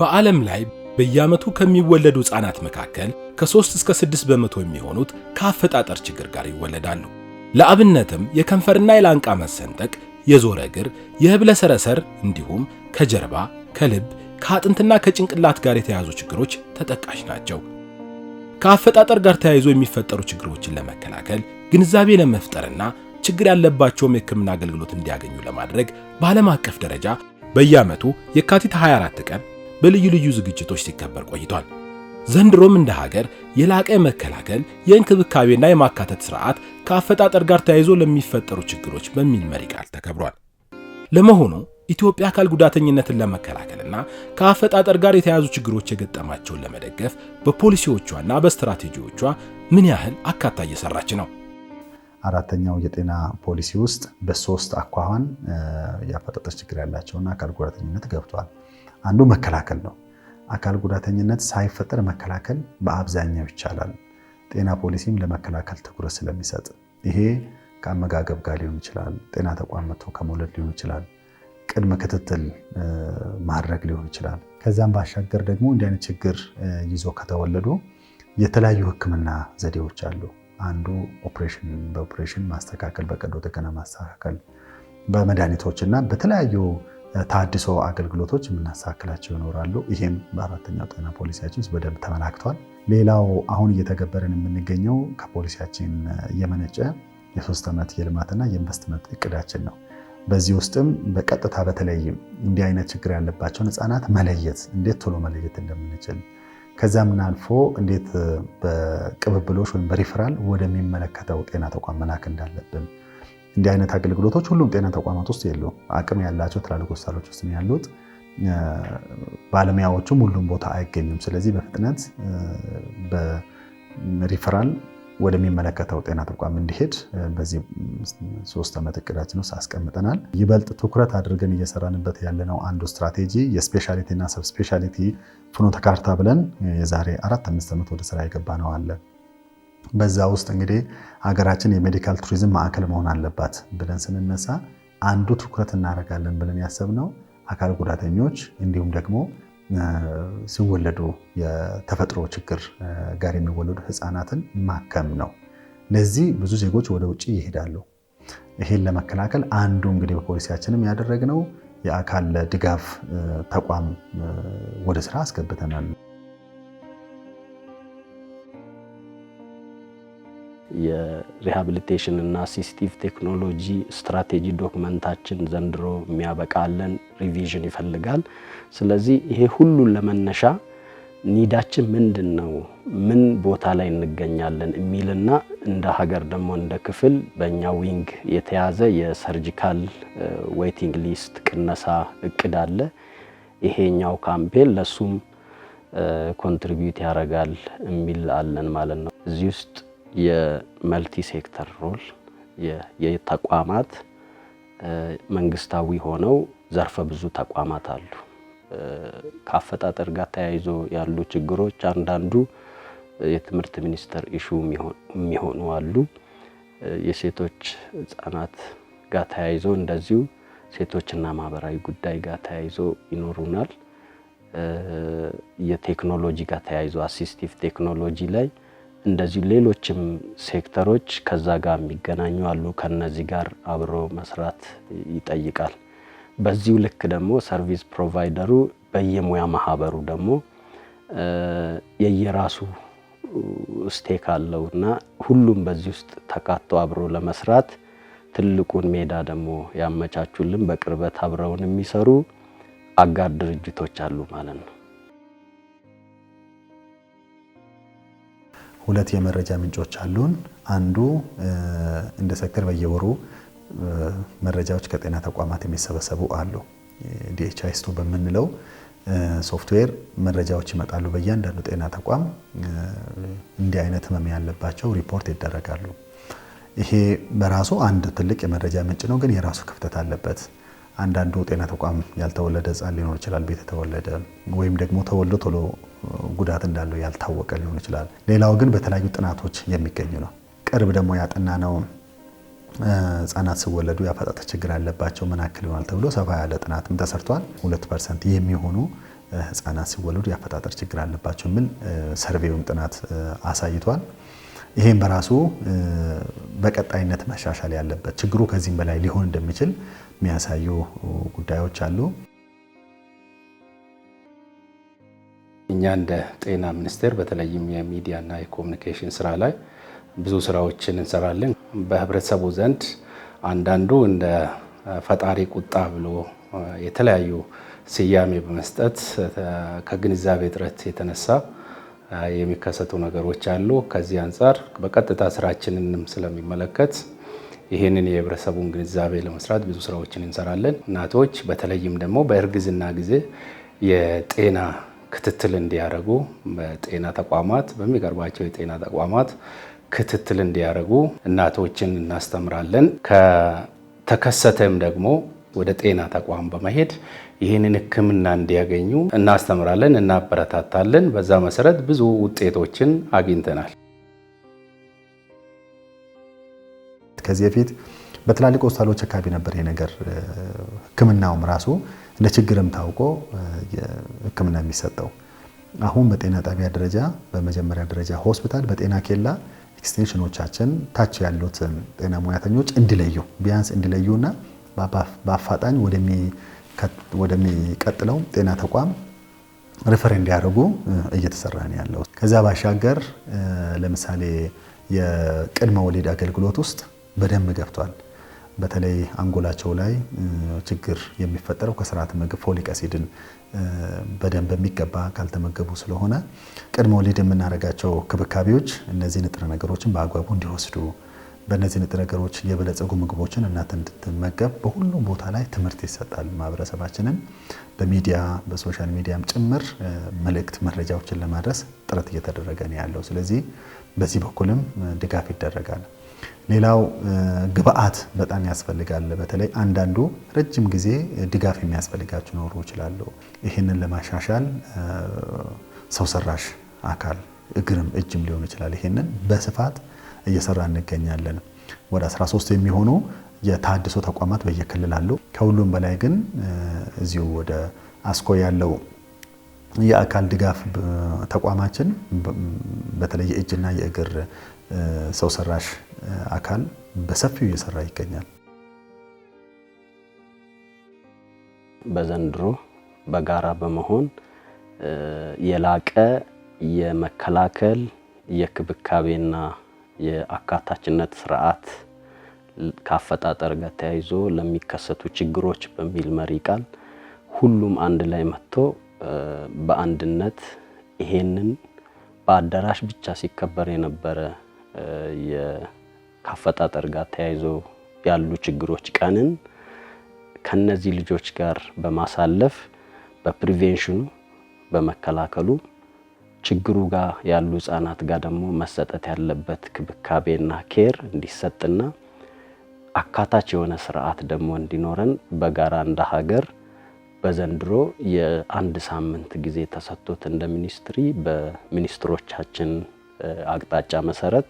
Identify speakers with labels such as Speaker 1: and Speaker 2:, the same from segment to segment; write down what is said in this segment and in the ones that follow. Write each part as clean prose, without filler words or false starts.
Speaker 1: በዓለም ላይ በየዓመቱ ከሚወለዱ ሕፃናት መካከል ከ3 እስከ 6 በመቶ የሚሆኑት ከአፈጣጠር ችግር ጋር ይወለዳሉ። ለአብነትም የከንፈርና የላንቃ መሰንጠቅ፣ የዞረ እግር፣ የህብለ ሰረሰር እንዲሁም ከጀርባ፣ ከልብ፣ ከአጥንትና ከጭንቅላት ጋር የተያዙ ችግሮች ተጠቃሽ ናቸው። ከአፈጣጠር ጋር ተያይዞ የሚፈጠሩ ችግሮችን ለመከላከል ግንዛቤ ለመፍጠርና ችግር ያለባቸውም የሕክምና አገልግሎት እንዲያገኙ ለማድረግ በዓለም አቀፍ ደረጃ በየዓመቱ የካቲት 24 ቀን በልዩ ልዩ ዝግጅቶች ሲከበር ቆይቷል። ዘንድሮም እንደ ሀገር የላቀ መከላከል የእንክብካቤና የማካተት ሥርዓት ከአፈጣጠር ጋር ተያይዞ ለሚፈጠሩ ችግሮች በሚል መሪ ቃል ተከብሯል። ለመሆኑ ኢትዮጵያ አካል ጉዳተኝነትን ለመከላከልና ከአፈጣጠር ጋር የተያዙ ችግሮች የገጠማቸውን ለመደገፍ በፖሊሲዎቿና በስትራቴጂዎቿ ምን ያህል አካታ እየሰራች ነው?
Speaker 2: አራተኛው የጤና ፖሊሲ ውስጥ በሶስት አኳኋን የአፈጣጠር ችግር ያላቸውና አካል ጉዳተኝነት ገብቷል። አንዱ መከላከል ነው። አካል ጉዳተኝነት ሳይፈጠር መከላከል በአብዛኛው ይቻላል። ጤና ፖሊሲም ለመከላከል ትኩረት ስለሚሰጥ ይሄ ከአመጋገብ ጋር ሊሆን ይችላል፣ ጤና ተቋም መጥቶ ከመውለድ ሊሆን ይችላል፣ ቅድመ ክትትል ማድረግ ሊሆን ይችላል። ከዛም ባሻገር ደግሞ እንዲህ አይነት ችግር ይዞ ከተወለዱ የተለያዩ ሕክምና ዘዴዎች አሉ። አንዱ በኦፕሬሽን ማስተካከል፣ በቀዶ ጥገና ማስተካከል፣ በመድኃኒቶችና በተለያዩ ታድሶ አገልግሎቶች የምናስተካክላቸው ይኖራሉ። ይሄም በአራተኛው ጤና ፖሊሲያችን ውስጥ በደንብ ተመላክቷል። ሌላው አሁን እየተገበረን የምንገኘው ከፖሊሲያችን የመነጨ የ3 ዓመት የልማትና የኢንቨስትመንት እቅዳችን ነው። በዚህ ውስጥም በቀጥታ በተለይም እንዲህ አይነት ችግር ያለባቸውን ሕፃናት መለየት እንዴት ቶሎ መለየት እንደምንችል ከዛም አልፎ እንዴት በቅብብሎሽ ወይም በሪፈራል ወደሚመለከተው ጤና ተቋም መላክ እንዳለብን። እንዲህ አይነት አገልግሎቶች ሁሉም ጤና ተቋማት ውስጥ የሉም። አቅም ያላቸው ትላልቅ ሆስፒታሎች ውስጥ ነው ያሉት። ባለሙያዎቹም ሁሉም ቦታ አይገኙም። ስለዚህ በፍጥነት በሪፈራል ወደሚመለከተው ጤና ተቋም እንዲሄድ በዚህ 3 ዓመት እቅዳችን ውስጥ አስቀምጠናል። ይበልጥ ትኩረት አድርገን እየሰራንበት ያለነው አንዱ ስትራቴጂ የስፔሻሊቲ እና ሰብስፔሻሊቲ ፍኖተ ካርታ ብለን የዛሬ 4-5 ዓመት ወደ ስራ የገባ ነው አለ። በዛ ውስጥ እንግዲህ ሀገራችን የሜዲካል ቱሪዝም ማዕከል መሆን አለባት ብለን ስንነሳ አንዱ ትኩረት እናደርጋለን ብለን ያሰብነው አካል ጉዳተኞች እንዲሁም ደግሞ ሲወለዱ የተፈጥሮ ችግር ጋር የሚወለዱ ሕፃናትን ማከም ነው። ለዚህ ብዙ ዜጎች ወደ ውጭ ይሄዳሉ። ይሄን ለመከላከል አንዱ እንግዲህ በፖሊሲያችንም ያደረግነው የአካል ድጋፍ ተቋም ወደ ስራ አስገብተናል።
Speaker 3: የሪሃቢሊቴሽን እና አሲስቲቭ ቴክኖሎጂ ስትራቴጂ ዶክመንታችን ዘንድሮ የሚያበቃለን ሪቪዥን ይፈልጋል። ስለዚህ ይሄ ሁሉ ለመነሻ ኒዳችን ምንድነው፣ ምን ቦታ ላይ እንገኛለን የሚልና እንደ ሀገር ደግሞ እንደ ክፍል በእኛ ዊንግ የተያዘ የሰርጂካል ዌይቲንግ ሊስት ቅነሳ እቅድ አለ። ይሄኛው ካምፔን ለሱም ኮንትሪቢዩት ያደርጋል የሚል አለን ማለት ነው። እዚህ ውስጥ የመልቲ ሴክተር ሮል የተቋማት መንግስታዊ ሆነው ዘርፈ ብዙ ተቋማት አሉ። ከአፈጣጠር ጋር ተያይዞ ያሉ ችግሮች አንዳንዱ የትምህርት ሚኒስቴር ኢሹ የሚሆኑ አሉ። የሴቶች ሕፃናት ጋር ተያይዞ እንደዚሁ ሴቶችና ማህበራዊ ጉዳይ ጋር ተያይዞ ይኖሩናል። የቴክኖሎጂ ጋር ተያይዞ አሲስቲቭ ቴክኖሎጂ ላይ እንደዚህ ሌሎችም ሴክተሮች ከዛ ጋር የሚገናኙ አሉ። ከነዚህ ጋር አብሮ መስራት ይጠይቃል። በዚሁ ልክ ደግሞ ሰርቪስ ፕሮቫይደሩ በየሙያ ማህበሩ ደግሞ የየራሱ ስቴክ አለውና ሁሉም በዚህ ውስጥ ተካቶ አብሮ ለመስራት ትልቁን ሜዳ ደግሞ ያመቻቹልን በቅርበት አብረውን የሚሰሩ አጋር ድርጅቶች አሉ ማለት ነው።
Speaker 2: 2 የመረጃ ምንጮች አሉን። አንዱ እንደ ሴክተር በየወሩ መረጃዎች ከጤና ተቋማት የሚሰበሰቡ አሉ። ዲኤችአይስቱ በምንለው ሶፍትዌር መረጃዎች ይመጣሉ። በእያንዳንዱ ጤና ተቋም እንዲህ አይነት ህመም ያለባቸው ሪፖርት ይደረጋሉ። ይሄ በራሱ አንድ ትልቅ የመረጃ ምንጭ ነው፣ ግን የራሱ ክፍተት አለበት። አንዳንዱ ጤና ተቋም ያልተወለደ ህፃን ሊኖር ይችላል፣ ቤት የተወለደ ወይም ደግሞ ተወልዶ ቶሎ ጉዳት እንዳለው ያልታወቀ ሊሆን ይችላል። ሌላው ግን በተለያዩ ጥናቶች የሚገኙ ነው። ቅርብ ደግሞ ያጠናነው ህፃናት ሲወለዱ የአፈጣጠር ችግር ያለባቸው ምን ያክል ይሆናል ተብሎ ሰፋ ያለ ጥናትም ተሰርቷል። 2% የሚሆኑ ህፃናት ሲወለዱ የአፈጣጠር ችግር አለባቸው የሚል ሰርቬውም ጥናት አሳይቷል። ይሄን በራሱ በቀጣይነት መሻሻል ያለበት ችግሩ ከዚህም በላይ ሊሆን እንደሚችል የሚያሳዩ ጉዳዮች አሉ።
Speaker 4: እኛ እንደ ጤና ሚኒስቴር በተለይም የሚዲያና የኮሙኒኬሽን ስራ ላይ ብዙ ስራዎችን እንሰራለን። በህብረተሰቡ ዘንድ አንዳንዱ እንደ ፈጣሪ ቁጣ ብሎ የተለያዩ ስያሜ በመስጠት ከግንዛቤ እጥረት የተነሳ የሚከሰቱ ነገሮች አሉ። ከዚህ አንጻር በቀጥታ ስራችንንም ስለሚመለከት ይህንን የህብረተሰቡን ግንዛቤ ለመስራት ብዙ ስራዎችን እንሰራለን። እናቶች በተለይም ደግሞ በእርግዝና ጊዜ የጤና ክትትል እንዲያደርጉ በጤና ተቋማት በሚቀርባቸው የጤና ተቋማት ክትትል እንዲያደርጉ እናቶችን እናስተምራለን። ከተከሰተም ደግሞ ወደ ጤና ተቋም በመሄድ ይህንን ሕክምና እንዲያገኙ እናስተምራለን፣ እናበረታታለን። በዛ መሰረት ብዙ ውጤቶችን አግኝተናል።
Speaker 2: ከዚህ በፊት በትላልቅ ሆስፒታሎች አካባቢ ነበር ይሄ ነገር ሕክምናውም ራሱ እንደ ችግርም ታውቆ ሕክምና የሚሰጠው። አሁን በጤና ጣቢያ ደረጃ በመጀመሪያ ደረጃ ሆስፒታል በጤና ኬላ ኤክስቴንሽኖቻችን ታች ያሉት ጤና ሙያተኞች እንዲለዩ ቢያንስ እንዲለዩና በአፋጣኝ ወደሚቀጥለው ጤና ተቋም ሪፈር እንዲያደርጉ እየተሰራ ነው ያለው። ከዛ ባሻገር ለምሳሌ የቅድመ ወሊድ አገልግሎት ውስጥ በደንብ ገብቷል። በተለይ አንጎላቸው ላይ ችግር የሚፈጠረው ከስርዓተ ምግብ ፎሊክ አሲድን በደንብ በሚገባ ካልተመገቡ ስለሆነ ቅድመ ወሊድ የምናደርጋቸው ክብካቤዎች እነዚህ ንጥረ ነገሮችን በአግባቡ እንዲወስዱ በእነዚህ ንጥረ ነገሮች የበለጸጉ ምግቦችን እናት እንድትመገብ በሁሉም ቦታ ላይ ትምህርት ይሰጣል። ማህበረሰባችንን በሚዲያ በሶሻል ሚዲያም ጭምር መልእክት መረጃዎችን ለማድረስ ጥረት እየተደረገ ነው ያለው። ስለዚህ በዚህ በኩልም ድጋፍ ይደረጋል። ሌላው ግብአት በጣም ያስፈልጋል። በተለይ አንዳንዱ ረጅም ጊዜ ድጋፍ የሚያስፈልጋቸው ኖሮ ይችላሉ። ይህንን ለማሻሻል ሰው ሰራሽ አካል እግርም እጅም ሊሆን ይችላል። ይህንን በስፋት እየሰራ እንገኛለን። ወደ 13 የሚሆኑ የታድሶ ተቋማት በየክልል አሉ። ከሁሉም በላይ ግን እዚሁ ወደ አስኮ ያለው የአካል ድጋፍ ተቋማችን በተለይ የእጅና የእግር ሰው ሰራሽ አካል በሰፊው እየሰራ ይገኛል።
Speaker 3: በዘንድሮ በጋራ በመሆን የላቀ የመከላከል የክብካቤና የአካታችነት ስርዓት ከአፈጣጠር ጋር ተያይዞ ለሚከሰቱ ችግሮች በሚል መሪ ቃል ሁሉም አንድ ላይ መጥቶ በአንድነት ይሄንን በአዳራሽ ብቻ ሲከበር የነበረ ከአፈጣጠር ጋር ተያይዞ ያሉ ችግሮች ቀንን ከነዚህ ልጆች ጋር በማሳለፍ በፕሪቬንሽኑ በመከላከሉ ችግሩ ጋር ያሉ ህጻናት ጋር ደግሞ መሰጠት ያለበት ክብካቤና ኬር እንዲሰጥና አካታች የሆነ ስርዓት ደግሞ እንዲኖረን በጋራ እንደ ሀገር በዘንድሮ የአንድ ሳምንት ጊዜ ተሰጥቶት እንደ ሚኒስትሪ በሚኒስትሮቻችን አቅጣጫ መሰረት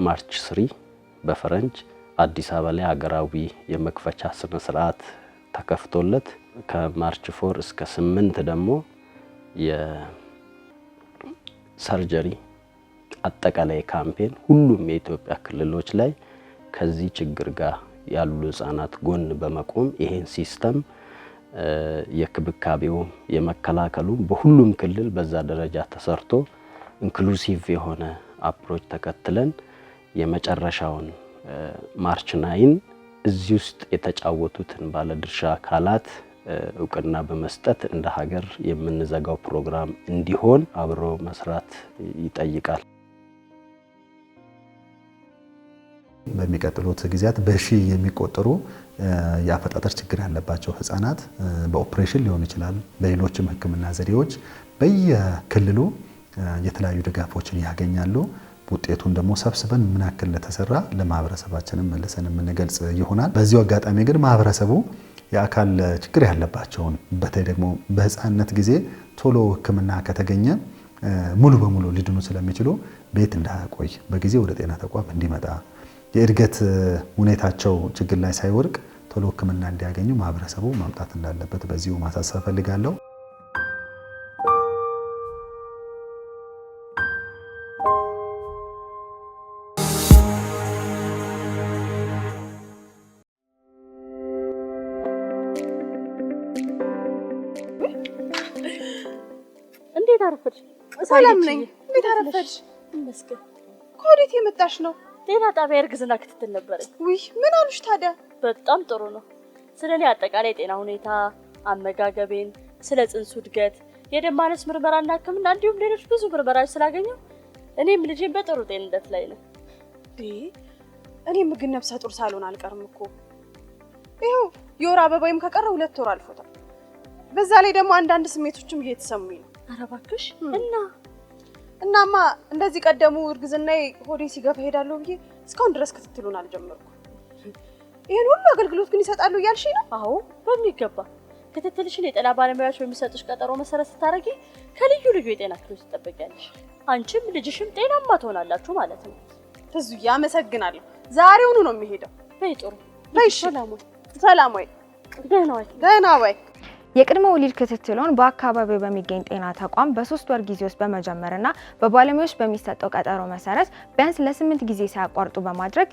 Speaker 3: ማርች 3 በፈረንጅ አዲስ አበባ ላይ ሀገራዊ የመክፈቻ ስነ ስርዓት ተከፍቶለት ከማርች 4 እስከ 8 ደግሞ የሰርጀሪ አጠቃላይ ካምፔን ሁሉም የኢትዮጵያ ክልሎች ላይ ከዚህ ችግር ጋር ያሉ ህጻናት ጎን በመቆም ይሄን ሲስተም የክብካቤው የመከላከሉ በሁሉም ክልል በዛ ደረጃ ተሰርቶ ኢንክሉሲቭ የሆነ አፕሮች ተከትለን የመጨረሻውን ማርች 9 እዚህ ውስጥ የተጫወቱትን ባለድርሻ አካላት እውቅና በመስጠት እንደ ሀገር የምንዘጋው ፕሮግራም እንዲሆን አብሮ መስራት ይጠይቃል።
Speaker 2: በሚቀጥሉት ጊዜያት በሺህ የሚቆጠሩ የአፈጣጠር ችግር ያለባቸው ህፃናት በኦፕሬሽን ሊሆን ይችላል በሌሎችም ህክምና ዘዴዎች በየክልሉ የተለያዩ ድጋፎችን ያገኛሉ። ውጤቱን ደግሞ ሰብስበን ምን ያክል ለተሰራ ለማህበረሰባችንም መልሰን የምንገልጽ ይሆናል። በዚሁ አጋጣሚ ግን ማህበረሰቡ የአካል ችግር ያለባቸውን በተለይ ደግሞ በህፃንነት ጊዜ ቶሎ ህክምና ከተገኘ ሙሉ በሙሉ ሊድኑ ስለሚችሉ ቤት እንዳያቆይ በጊዜ ወደ ጤና ተቋም እንዲመጣ የእድገት ሁኔታቸው ችግር ላይ ሳይወርቅ ቶሎ ህክምና እንዲያገኙ ማህበረሰቡ ማምጣት እንዳለበት በዚሁ ማሳሰብ ፈልጋለሁ።
Speaker 5: አረፈድሽ?
Speaker 6: ሰላም ነኝ። እንዴት አረፈድሽ?
Speaker 5: ይመስገን።
Speaker 6: ከወዴት የመጣሽ ነው?
Speaker 5: ጤና ጣቢያ እርግዝና ክትትል ነበረኝ።
Speaker 6: ውይ ምን አሉሽ ታዲያ?
Speaker 5: በጣም ጥሩ ነው። ስለኔ አጠቃላይ ጤና ሁኔታ፣ አመጋገቤን፣ ስለ ጽንሱ እድገት፣ የደም ማነስ ምርመራና ሕክምና እንዲሁም ሌሎች ብዙ ምርመራዎች ስላገኘው እኔም ልጄን በጥሩ ጤንነት ላይ ነው።
Speaker 6: እኔም ግን ነፍሰ ጡር ሳልሆን አልቀርም እኮ። ይኸው የወር አበባይም ከቀረ 2 ወር አልፎታል። በዛ ላይ ደግሞ አንዳንድ ስሜቶችም እየተሰሙኝ ነው።
Speaker 5: ኧረ እባክሽ
Speaker 6: እናማ እንደዚህ ቀደሙ እርግዝናዬ ሆዴ ሲገፋ ሄዳለሁ ብዬ እስካሁን ድረስ ክትትሉን አልጀመርኩም። ይሄን ሁሉ አገልግሎት ግን ይሰጣሉ እያልሽኝ ነው?
Speaker 5: አዎ በሚገባ። ክትትልሽን የጤና ባለሙያዎች በሚሰጡሽ ቀጠሮ መሰረት ስታረጊ ከልዩ ልዩ የጤና ክፍሎች ትጠበቂያለሽ። አንቺም ልጅሽም ጤናማ ትሆናላችሁ ማለት ነው።
Speaker 6: ትዙዬ አመሰግናለሁ። ዛሬውኑ ነው የሚሄደው።
Speaker 5: በይ ጥሩ።
Speaker 6: በይ ሰላም ወይ። ደህና ወይ።
Speaker 7: የቅድመ ወሊድ ክትትሉን በአካባቢው በሚገኝ ጤና ተቋም በ3 ወር ጊዜ ውስጥ በመጀመርና በባለሙያዎች በሚሰጠው ቀጠሮ መሰረት ቢያንስ ለ8 ጊዜ ሳያቋርጡ በማድረግ